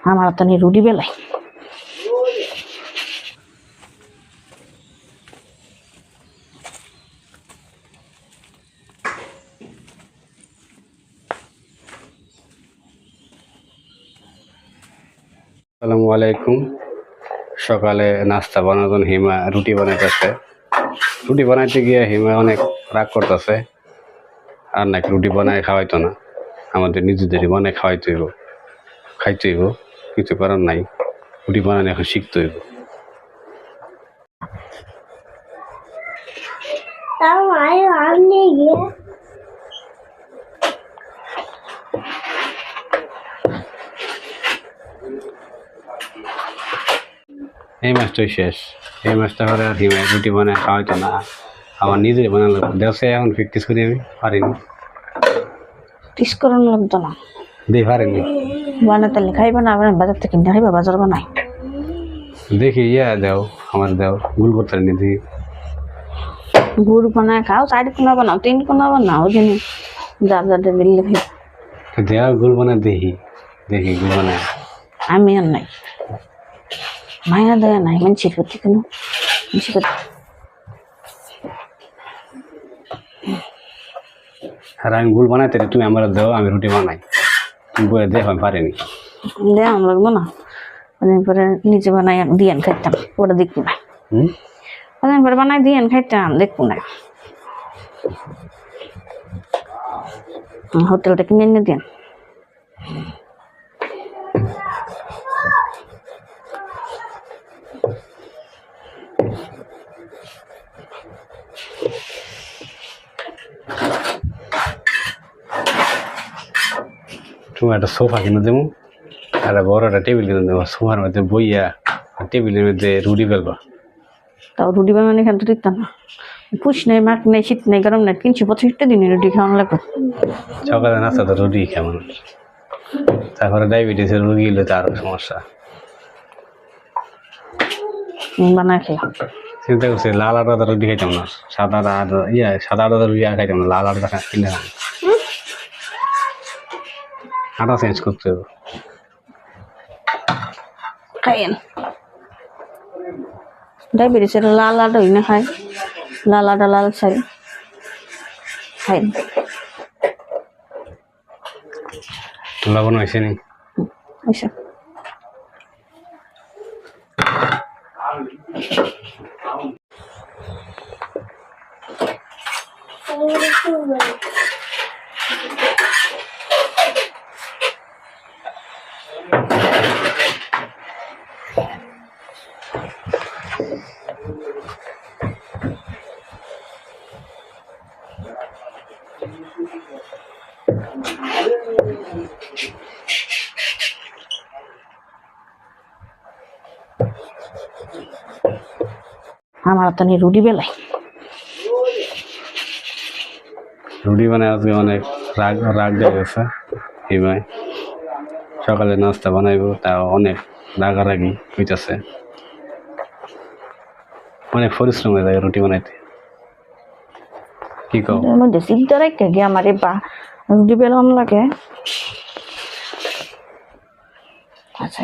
আমার তো নি রুটি বেলাই আসসালামু আলাইকুম। সকালে নাস্তা বানাতেন হিমা রুটি বানাইতেছে। রুটি বানাইতে গিয়ে হিমা অনেক রাগ করতেছে, আর নাকি রুটি বানায় খাওয়াইতো না, আমাদের নিজেদেরই বানায় খাইতে হইব, কিছু করার নাই। রুটি বানানো এখন শিখতে হইব। এই মাছটাই শেষ। এই মাছটা হলে আর হিমায় রুটি বানায় খাওয়াইতো না, আমার নিজের বানালো। দেশে এখন প্র্যাকটিস করি, আমি পারিনি, পিস করানো লাগতো না, দেখি পারিনি। বানাতে খাইবা না, আবার বাজার থেকে কিনে খাইবা, বাজার বানাই দেখি দেও, আমার দেও, গুল করতে নি দেখি। গুড় বানায় খাও, 4 কোনা বানাও, 3 কোনা বানাও, ওই জন্য যার যাদের দিল্লি খাই দেওয়া গুল বানায় দেখি গুল বানায়। আমি আর নাই, মায়া দয়া নাই, মানুষের প্রতি কোনো আর আমি গুল বানাইতে তুমি আমার দেও, আমি রুটি বানাই, তুমি বলে দেখো আমি পারিনি। দেওয়া লাগবো না, অনেক পরে নিজে বানাই দিয়ে খাইতাম, ওটা দেখবো না। অনেক পরে বানাই দিয়ে খাইতাম, দেখবো না। হোটেলটা কিনে এনে দিন। তুমি একটা সোফা কিনে দেবো, একটা বড় একটা টেবিল কিনে দেবো, সোফার মধ্যে বইয়া টেবিলের মধ্যে রুটি ফেলবা। তাও রুটি বানানো এখান তো দিতাম না, পুষ নেই, মাক নেই, শীত নেই, গরম নেই, 365 দিনে রুটি খাওয়ানো লাগবে। সকালে নাস্তা তো রুটি খায় মানুষ, তারপরে ডায়াবেটিসের রুগী হলে তো আরো সমস্যা। বানায় খাই চিন্তা করছি লাল আটা রুটি খাইতাম না, সাদা আটা রুটি আর খাইতাম না, লাল আটা কিনে আটা চেঞ্জ করতে হবে। খাইয়েন ডায়াবেটিসের লাল আটা না খাই, লাল আটা, লাল শাড়ি খাই। লবণ হয়েছে নি? আচ্ছা, আমার তো নি রুটি বেলাই রুটি বানায় আজকে অনেক রাগ দিয়ে গেছে হিমায়। সকালে নাস্তা বানাইবো, তাও অনেক রাগারাগি হইতেছে, অনেক পরিশ্রম হয়ে যায় রুটি বানাইতে। কি কও? মধ্যে চিন্তা রেখে গিয়ে আমার বা রুটি বেলাম লাগে। আচ্ছা